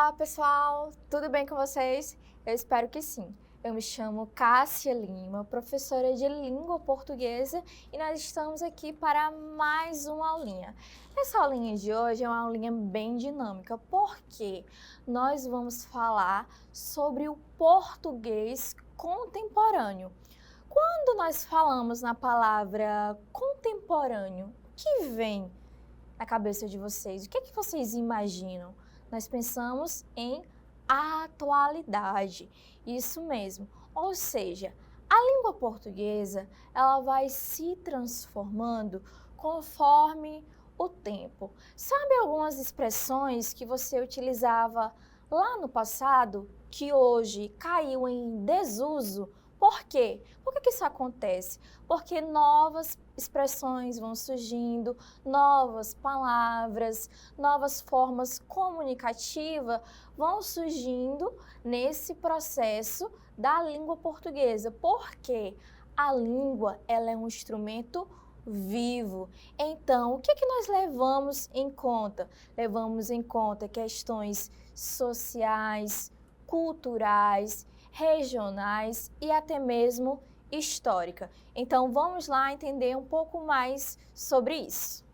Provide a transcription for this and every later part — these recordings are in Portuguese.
Olá, pessoal! Tudo bem com vocês? Eu espero que sim. Eu me chamo Cássia Lima, professora de língua portuguesa, e nós estamos aqui para mais uma aulinha. Essa aulinha de hoje é uma aulinha bem dinâmica, porque nós vamos falar sobre o português contemporâneo. Quando nós falamos na palavra contemporâneo, o que vem na cabeça de vocês? O que é que vocês imaginam? Nós pensamos em atualidade, isso mesmo. Ou seja, a língua portuguesa, ela vai se transformando conforme o tempo. Sabe algumas expressões que você utilizava lá no passado que hoje caiu em desuso? Por quê? Por que isso acontece? Porque novas expressões vão surgindo, novas palavras, novas formas comunicativas vão surgindo nesse processo da língua portuguesa. Porque a língua, ela é um instrumento vivo. Então, o que nós levamos em conta? Levamos em conta questões sociais, culturais, regionais e até mesmo histórica. Então, vamos lá entender um pouco mais sobre isso.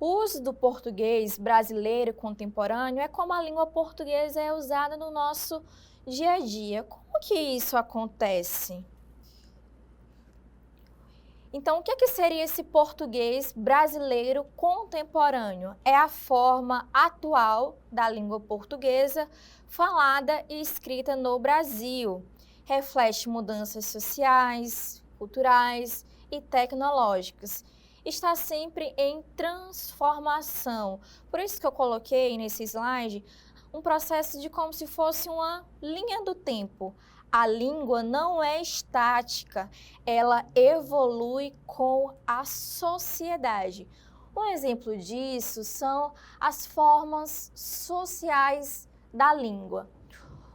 O uso do português brasileiro contemporâneo é como a língua portuguesa é usada no nosso dia a dia. Como que isso acontece? Então, o que seria esse português brasileiro contemporâneo? É a forma atual da língua portuguesa falada e escrita no Brasil. Reflete mudanças sociais, culturais e tecnológicas. Está sempre em transformação. Por isso que eu coloquei nesse slide um processo de como se fosse uma linha do tempo. A língua não é estática, ela evolui com a sociedade. Um exemplo disso são as formas sociais da língua.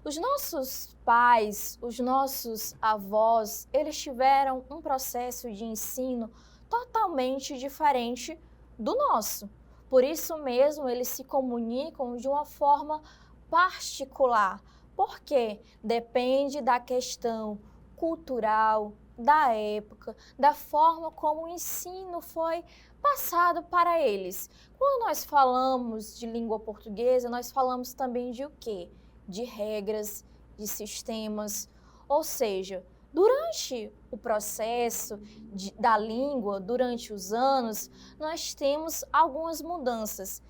Os nossos pais, os nossos avós, eles tiveram um processo de ensino totalmente diferente do nosso. Por isso mesmo, eles se comunicam de uma forma particular. Porque depende da questão cultural, da época, da forma como o ensino foi passado para eles. Quando nós falamos de língua portuguesa, nós falamos também de o quê? De regras, de sistemas, ou seja, durante o processo da língua, durante os anos, nós temos algumas mudanças.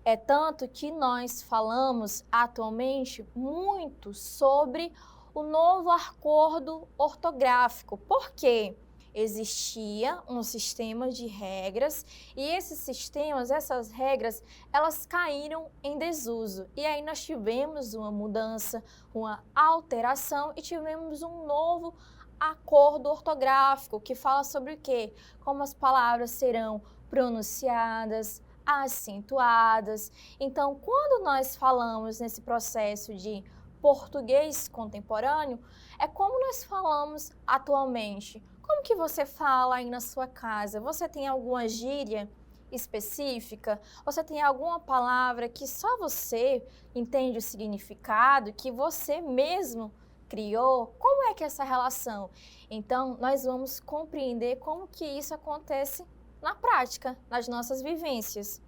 É tanto que nós falamos atualmente muito sobre o novo acordo ortográfico, porque existia um sistema de regras e esses sistemas, essas regras, elas caíram em desuso. E aí nós tivemos uma mudança, uma alteração e tivemos um novo acordo ortográfico que fala sobre o quê? Como as palavras serão pronunciadas, acentuadas. Então, quando nós falamos nesse processo de português contemporâneo, é como nós falamos atualmente. Como que você fala aí na sua casa? Você tem alguma gíria específica? Você tem alguma palavra que só você entende o significado, que você mesmo criou? Como é que é essa relação? Então, nós vamos compreender como que isso acontece na prática, nas nossas vivências.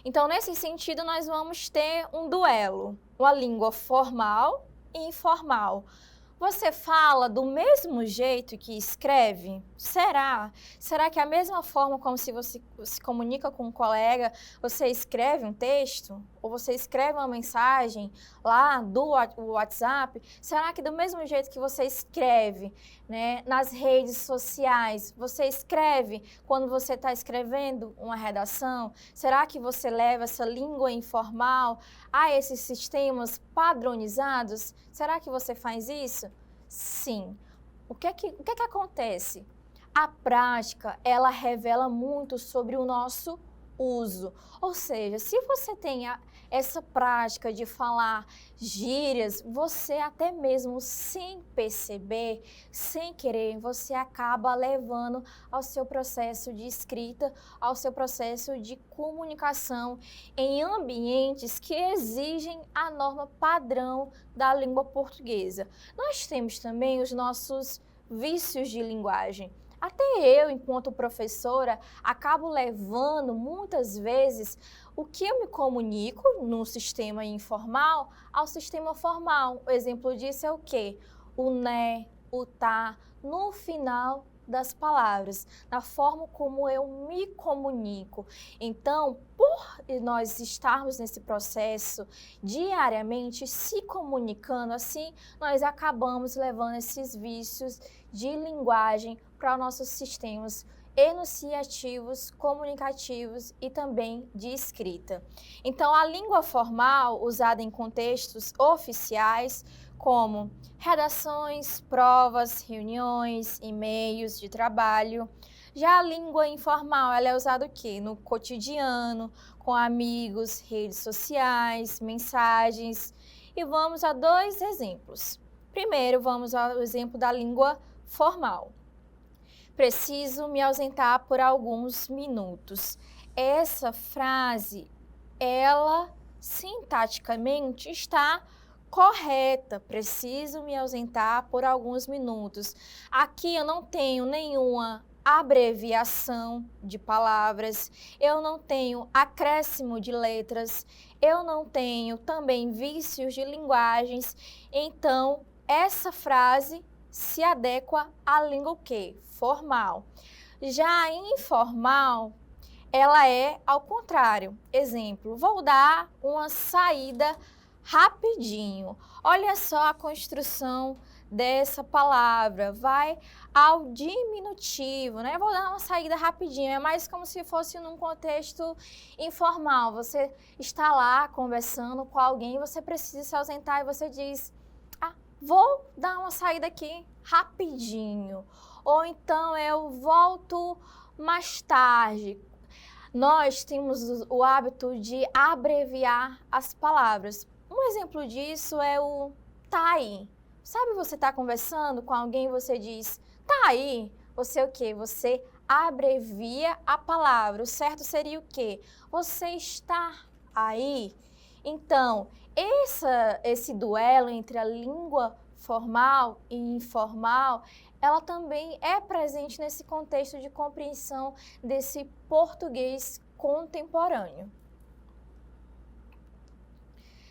Então, nesse sentido, nós vamos ter um duelo, uma língua formal e informal. Você fala do mesmo jeito que escreve? Será? Será que é a mesma forma como se você se comunica com um colega, você escreve um texto? Ou você escreve uma mensagem lá do WhatsApp? Será que do mesmo jeito que você escreve, né, nas redes sociais, você escreve quando você está escrevendo uma redação? Será que você leva essa língua informal a esses sistemas padronizados? Será que você faz isso? Sim. O que é que acontece? A prática, ela revela muito sobre o nosso uso. Ou seja, se você tem essa prática de falar gírias, você até mesmo sem perceber, sem querer, você acaba levando ao seu processo de escrita, ao seu processo de comunicação em ambientes que exigem a norma padrão da língua portuguesa. Nós temos também os nossos vícios de linguagem. Até eu, enquanto professora, acabo levando muitas vezes o que eu me comunico no sistema informal ao sistema formal. O exemplo disso é o quê? O né, o tá, no final das palavras, na forma como eu me comunico. Então, por nós estarmos nesse processo diariamente se comunicando assim, nós acabamos levando esses vícios de linguagem para nossos sistemas enunciativos, comunicativos e também de escrita. Então, a língua formal, usada em contextos oficiais, como redações, provas, reuniões, e-mails de trabalho. Já a língua informal, ela é usada o quê? No cotidiano, com amigos, redes sociais, mensagens. E vamos a 2 exemplos. Primeiro, vamos ao exemplo da língua formal. Preciso me ausentar por alguns minutos. Essa frase, ela sintaticamente está correta. Preciso me ausentar por alguns minutos. Aqui eu não tenho nenhuma abreviação de palavras, eu não tenho acréscimo de letras, eu não tenho também vícios de linguagens. Então, essa frase se adequa à língua o quê? Formal. Já a informal, ela é ao contrário. Exemplo, vou dar uma saída rapidinho. Olha só a construção dessa palavra, vai ao diminutivo, né? Vou dar uma saída rapidinho, é mais como se fosse num contexto informal. Você está lá conversando com alguém, você precisa se ausentar e você diz: vou dar uma saída aqui rapidinho. Ou então eu volto mais tarde. Nós temos o hábito de abreviar as palavras. Um exemplo disso é o tá aí. Sabe, você está conversando com alguém e você diz tá aí. Você o quê? Você abrevia a palavra. O certo seria o quê? Você está aí. Então, esse duelo entre a língua formal e informal, ela também é presente nesse contexto de compreensão desse português contemporâneo.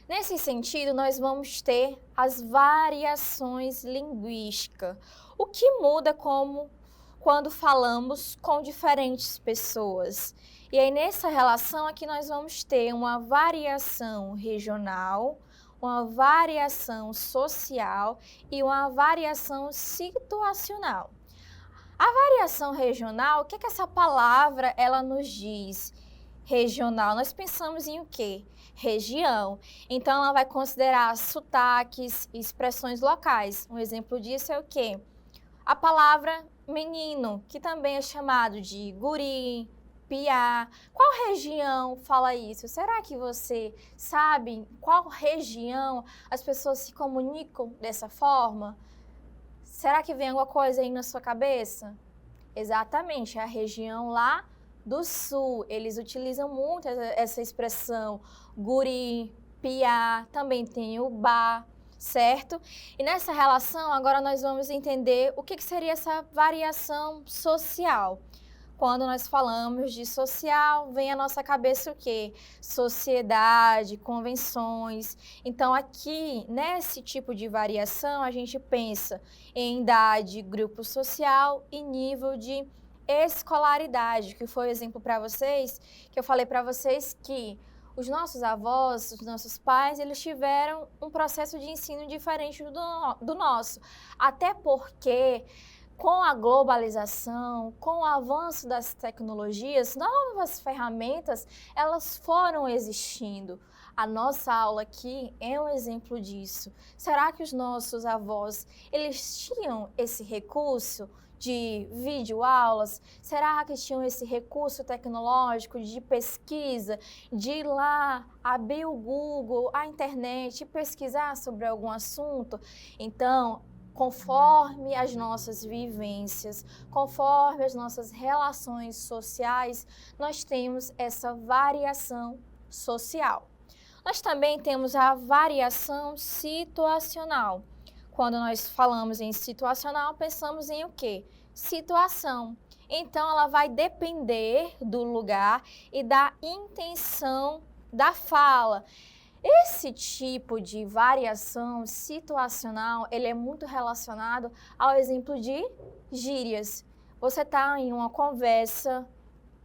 Nesse sentido, nós vamos ter as variações linguísticas. O que muda quando falamos com diferentes pessoas? E aí, nessa relação aqui, nós vamos ter uma variação regional, uma variação social e uma variação situacional. A variação regional, o que essa palavra ela nos diz? Regional, nós pensamos em o quê? Região. Então, ela vai considerar sotaques e expressões locais. Um exemplo disso é o quê? A palavra menino, que também é chamado de guri, piá. Qual região fala isso? Será que você sabe qual região as pessoas se comunicam dessa forma? Será que vem alguma coisa aí na sua cabeça? Exatamente, é a região lá do sul. Eles utilizam muito essa expressão guri, piá, também tem o ba, certo? E nessa relação, agora nós vamos entender o que seria essa variação social. Quando nós falamos de social, vem à nossa cabeça o quê? Sociedade, convenções. Então, aqui, nesse tipo de variação, a gente pensa em idade, grupo social e nível de escolaridade, que foi o exemplo para vocês, que eu falei para vocês que os nossos avós, os nossos pais, eles tiveram um processo de ensino diferente do nosso. Até porque, com a globalização, com o avanço das tecnologias, novas ferramentas, elas foram existindo. A nossa aula aqui é um exemplo disso. Será que os nossos avós, eles tinham esse recurso? de videoaulas? Será que tinham esse recurso tecnológico de pesquisa, de ir lá, abrir o Google, a internet e pesquisar sobre algum assunto? Então, conforme as nossas vivências, conforme as nossas relações sociais, nós temos essa variação social. Nós também temos a variação situacional. Quando nós falamos em situacional, pensamos em o quê? Situação. Então, ela vai depender do lugar e da intenção da fala. Esse tipo de variação situacional, ele é muito relacionado ao exemplo de gírias. Você está em uma conversa,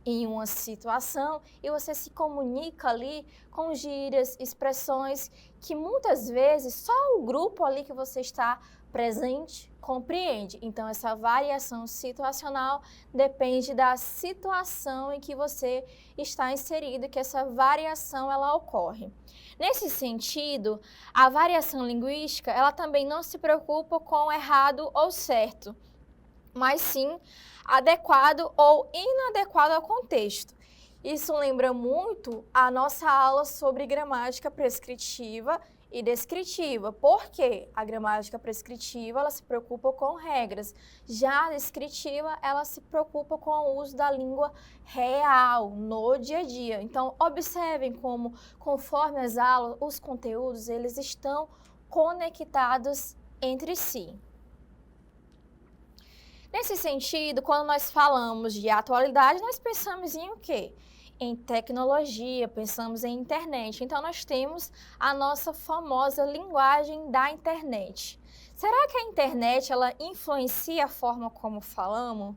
em uma situação, e você se comunica ali com gírias, expressões que muitas vezes só o grupo ali que você está presente compreende. Então, essa variação situacional depende da situação em que você está inserido, que essa variação ela ocorre. Nesse sentido, a variação linguística, ela também não se preocupa com errado ou certo, mas sim adequado ou inadequado ao contexto. Isso lembra muito a nossa aula sobre gramática prescritiva e descritiva. Por quê? A gramática prescritiva, ela se preocupa com regras. Já a descritiva, ela se preocupa com o uso da língua real, no dia a dia. Então, observem como, conforme as aulas, os conteúdos, eles estão conectados entre si. Nesse sentido, quando nós falamos de atualidade, nós pensamos em o quê? Em tecnologia, pensamos em internet. Então, nós temos a nossa famosa linguagem da internet. Será que a internet, ela influencia a forma como falamos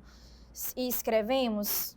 e escrevemos?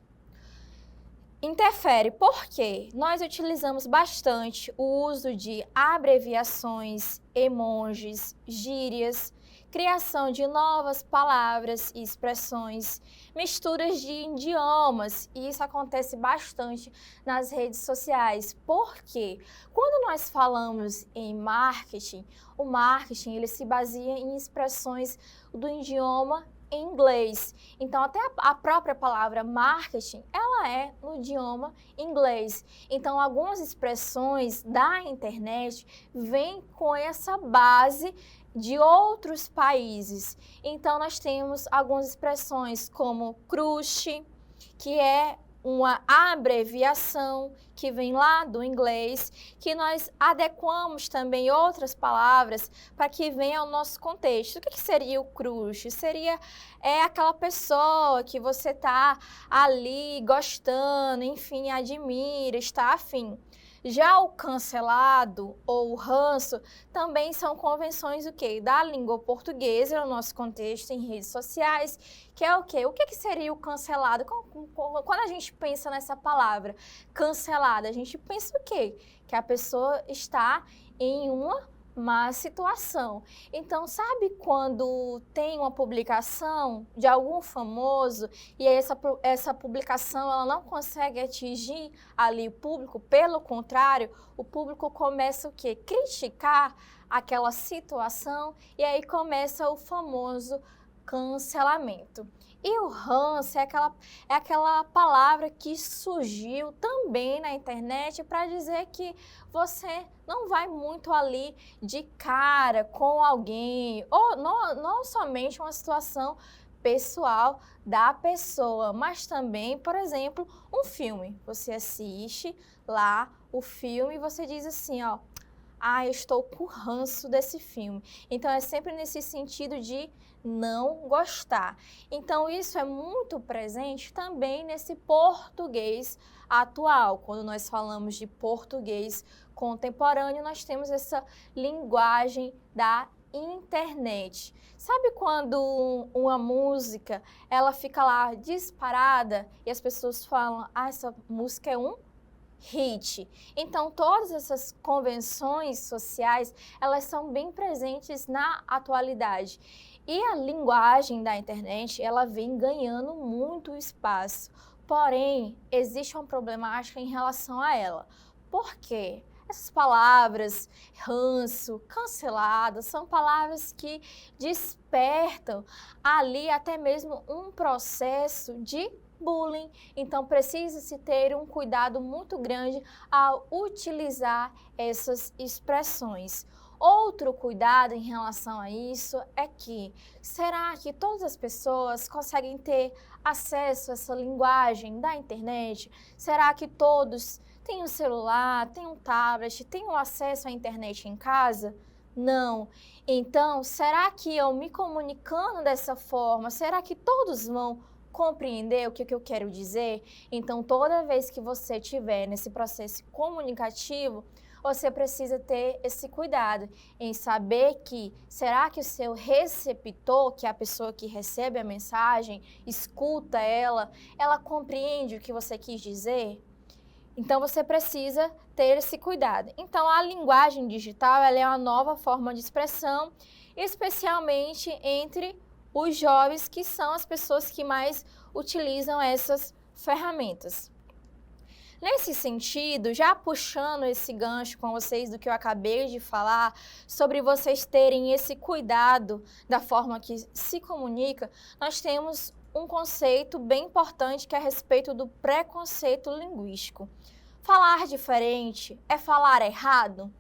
Interfere, porque nós utilizamos bastante o uso de abreviações, emojis, gírias, criação de novas palavras e expressões, misturas de idiomas, e isso acontece bastante nas redes sociais. Porque quando nós falamos em marketing, o marketing ele se baseia em expressões do idioma em inglês. Então, até a própria palavra marketing, ela é no idioma inglês. Então, algumas expressões da internet vêm com essa base de outros países. Então, nós temos algumas expressões como crush, que é uma abreviação que vem lá do inglês, que nós adequamos também outras palavras para que venha ao nosso contexto. O que seria o crush? Seria aquela pessoa que você está ali gostando, enfim, admira, está afim. Já o cancelado ou o ranço também são convenções o quê? Da língua portuguesa, no nosso contexto, em redes sociais, que é o quê? O que seria o cancelado? Quando a gente pensa nessa palavra, cancelada, a gente pensa o quê? Que a pessoa está em uma má situação. Então, sabe quando tem uma publicação de algum famoso e essa publicação ela não consegue atingir ali o público, pelo contrário, o público começa o quê? Criticar aquela situação e aí começa o famoso cancelamento. E o ranço é aquela palavra que surgiu também na internet para dizer que você não vai muito ali de cara com alguém, ou não somente uma situação pessoal da pessoa, mas também, por exemplo, um filme. Você assiste lá o filme e você diz assim, ó, eu estou com ranço desse filme. Então, é sempre nesse sentido de não gostar. Então, isso é muito presente também nesse português atual. Quando nós falamos de português contemporâneo, nós temos essa linguagem da internet. Sabe quando uma música, ela fica lá disparada e as pessoas falam, essa música é um hit. Então, todas essas convenções sociais, elas são bem presentes na atualidade. E a linguagem da internet, ela vem ganhando muito espaço. Porém, existe uma problemática em relação a ela. Por quê? Essas palavras, ranço, cancelado, são palavras que despertam ali até mesmo um processo de bullying. Então, precisa-se ter um cuidado muito grande ao utilizar essas expressões. Outro cuidado em relação a isso é que, será que todas as pessoas conseguem ter acesso a essa linguagem da internet? Será que todos têm um celular, têm um tablet, têm um acesso à internet em casa? Não. Então, será que eu me comunicando dessa forma, será que todos vão compreender o que eu quero dizer? Então, toda vez que você estiver nesse processo comunicativo, você precisa ter esse cuidado em saber que, será que o seu receptor, que é a pessoa que recebe a mensagem, escuta ela compreende o que você quis dizer? Então, você precisa ter esse cuidado. Então, a linguagem digital ela é uma nova forma de expressão, especialmente entre os jovens, que são as pessoas que mais utilizam essas ferramentas. Nesse sentido, já puxando esse gancho com vocês do que eu acabei de falar, sobre vocês terem esse cuidado da forma que se comunica, nós temos um conceito bem importante que é a respeito do preconceito linguístico. Falar diferente é falar errado?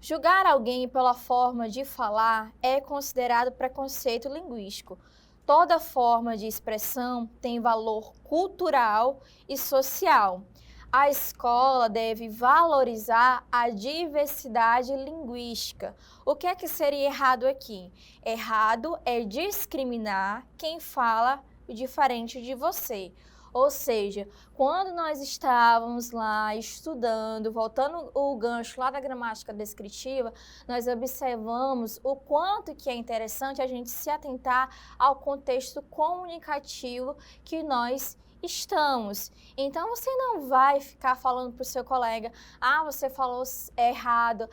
Julgar alguém pela forma de falar é considerado preconceito linguístico. Toda forma de expressão tem valor cultural e social. A escola deve valorizar a diversidade linguística. O que é que seria errado aqui? Errado é discriminar quem fala diferente de você. Ou seja, quando nós estávamos lá estudando, voltando o gancho lá da gramática descritiva, nós observamos o quanto que é interessante a gente se atentar ao contexto comunicativo que nós estamos. Então, você não vai ficar falando para o seu colega, você falou errado,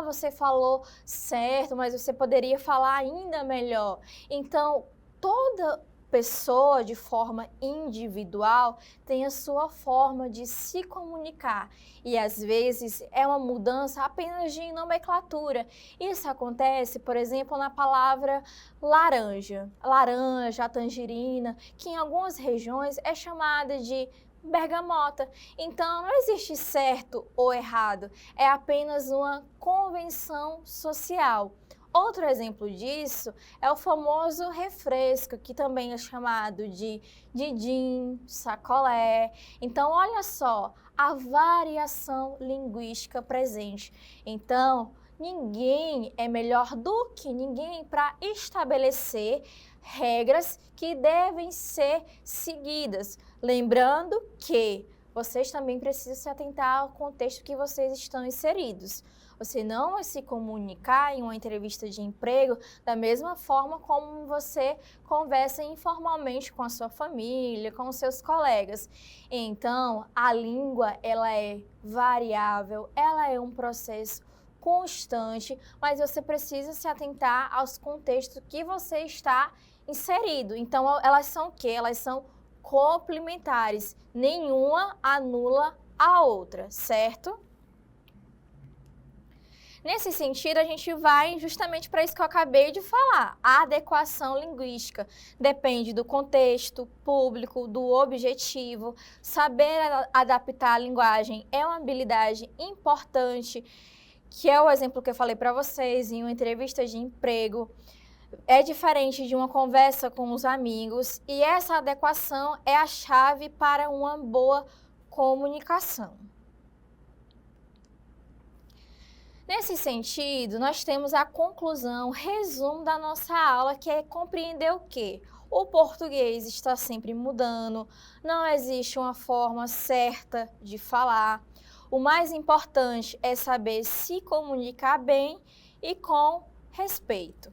você falou certo, mas você poderia falar ainda melhor. Então, toda pessoa, de forma individual, tem a sua forma de se comunicar e às vezes é uma mudança apenas de nomenclatura. Isso acontece, por exemplo, na palavra laranja, a tangerina, que em algumas regiões é chamada de bergamota. Então, não existe certo ou errado, é apenas uma convenção social. Outro exemplo disso é o famoso refresco, que também é chamado de din, sacolé. Então, olha só, a variação linguística presente. Então, ninguém é melhor do que ninguém para estabelecer regras que devem ser seguidas. Lembrando que vocês também precisam se atentar ao contexto que vocês estão inseridos. Você não vai se comunicar em uma entrevista de emprego da mesma forma como você conversa informalmente com a sua família, com os seus colegas. Então, a língua, ela é variável, ela é um processo constante, mas você precisa se atentar aos contextos que você está inserido. Então, elas são o quê? Elas são complementares. Nenhuma anula a outra, certo? Nesse sentido, a gente vai justamente para isso que eu acabei de falar. A adequação linguística depende do contexto público, do objetivo. Saber adaptar a linguagem é uma habilidade importante, que é o exemplo que eu falei para vocês em uma entrevista de emprego. É diferente de uma conversa com os amigos e essa adequação é a chave para uma boa comunicação. Nesse sentido, nós temos a conclusão, resumo da nossa aula, que é compreender o quê? O português está sempre mudando, não existe uma forma certa de falar. O mais importante é saber se comunicar bem e com respeito.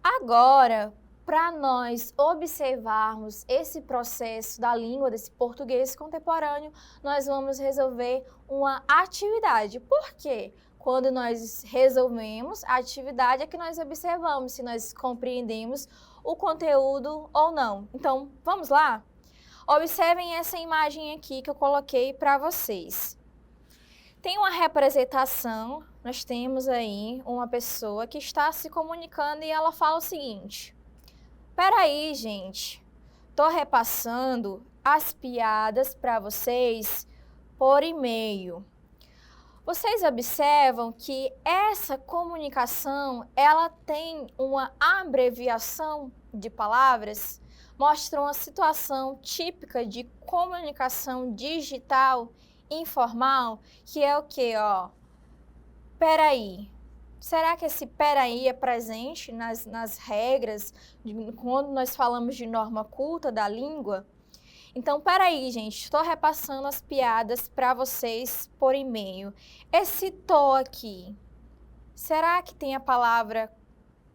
Agora, para nós observarmos esse processo da língua, desse português contemporâneo, nós vamos resolver uma atividade. Por quê? Quando nós resolvemos a atividade é que nós observamos se nós compreendemos o conteúdo ou não. Então, vamos lá? Observem essa imagem aqui que eu coloquei para vocês. Tem uma representação, nós temos aí uma pessoa que está se comunicando e ela fala o seguinte: peraí, gente, tô repassando as piadas para vocês por e-mail. Vocês observam que essa comunicação, ela tem uma abreviação de palavras, mostra uma situação típica de comunicação digital informal, que é o quê, ó? Peraí. Será que esse peraí é presente nas regras, quando nós falamos de norma culta da língua? Então, peraí, gente, estou repassando as piadas para vocês por e-mail. Esse tô aqui, será que tem a palavra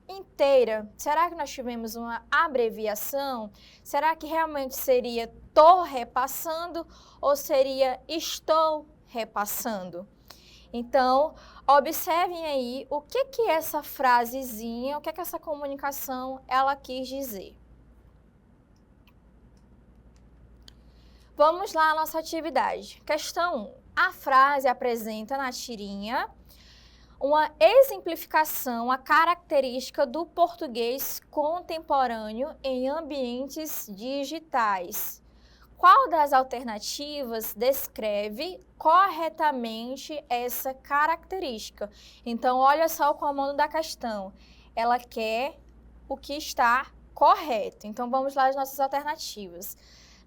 inteira? Será que nós tivemos uma abreviação? Será que realmente seria tô repassando ou seria estou repassando? Então, observem aí o que essa frasezinha, o que essa comunicação ela quis dizer. Vamos lá à nossa atividade. Questão 1. A frase apresenta na tirinha uma exemplificação, a característica do português contemporâneo em ambientes digitais. Qual das alternativas descreve corretamente essa característica? Então, olha só o comando da questão. Ela quer o que está correto. Então, vamos lá às nossas alternativas.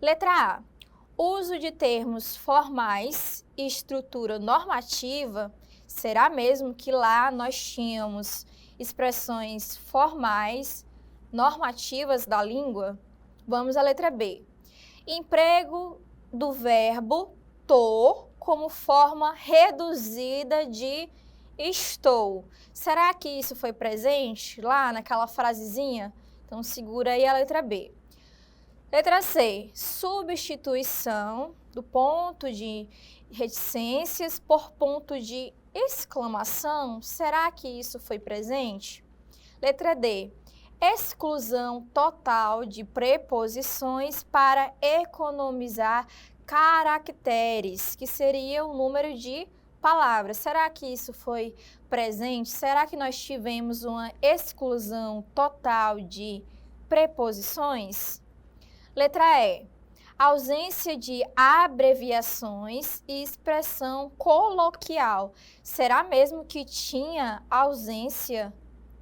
Letra A. Uso de termos formais e estrutura normativa. Será mesmo que lá nós tínhamos expressões formais, normativas da língua? Vamos à letra B. Emprego do verbo tô como forma reduzida de estou. Será que isso foi presente lá naquela frasezinha? Então, segura aí a letra B. Letra C, substituição do ponto de reticências por ponto de exclamação. Será que isso foi presente? Letra D, exclusão total de preposições para economizar caracteres, que seria o número de palavras. Será que isso foi presente? Será que nós tivemos uma exclusão total de preposições? Letra E. Ausência de abreviações e expressão coloquial. Será mesmo que tinha ausência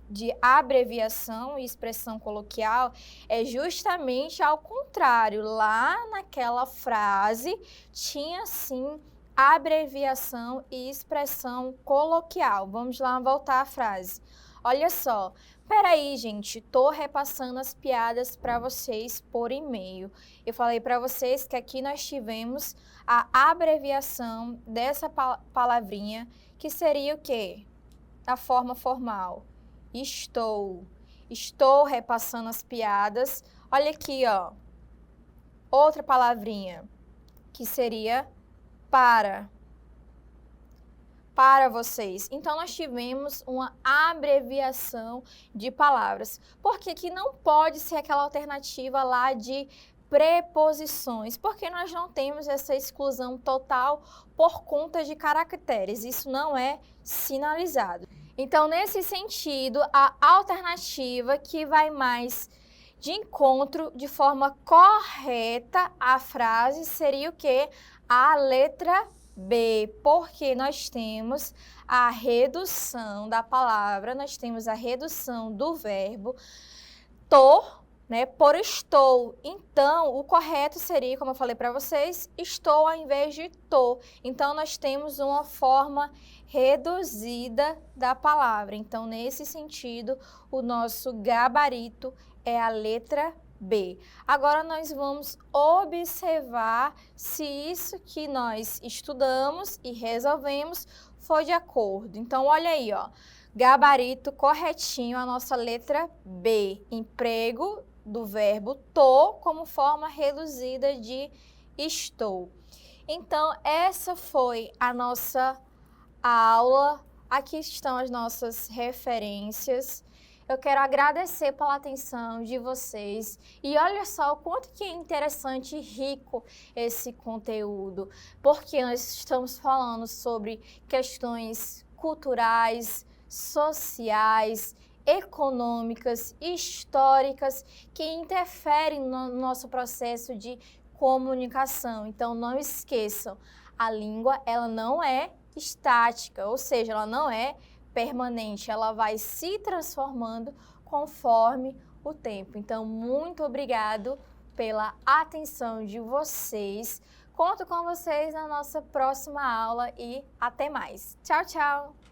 de abreviação e expressão coloquial? É justamente ao contrário. Lá naquela frase tinha sim abreviação e expressão coloquial. Vamos lá voltar à frase. Olha só. Peraí, gente, tô repassando as piadas para vocês por e-mail. Eu falei para vocês que aqui nós tivemos a abreviação dessa palavrinha, que seria o quê? A forma formal. Estou. Estou repassando as piadas. Olha aqui, ó. Outra palavrinha, que seria para vocês. Então, nós tivemos uma abreviação de palavras. Por que que não pode ser aquela alternativa lá de preposições? Porque nós não temos essa exclusão total por conta de caracteres. Isso não é sinalizado. Então, nesse sentido, a alternativa que vai mais de encontro de forma correta à frase seria o quê? A letra B, porque nós temos a redução da palavra, nós temos a redução do verbo tô, né, por estou. Então, o correto seria, como eu falei para vocês, estou ao invés de tô. Então, nós temos uma forma reduzida da palavra. Então, nesse sentido, o nosso gabarito é a letra B. Agora nós vamos observar se isso que nós estudamos e resolvemos foi de acordo. Então, olha aí, ó, gabarito corretinho, a nossa letra B, emprego do verbo tô como forma reduzida de estou. Então, essa foi a nossa aula. Aqui estão as nossas referências. Eu quero agradecer pela atenção de vocês e olha só o quanto que é interessante e rico esse conteúdo, porque nós estamos falando sobre questões culturais, sociais, econômicas, históricas que interferem no nosso processo de comunicação. Então não esqueçam, a língua ela não é estática, ou seja, ela não é permanente, ela vai se transformando conforme o tempo. Então, muito obrigado pela atenção de vocês. Conto com vocês na nossa próxima aula e até mais. Tchau, tchau!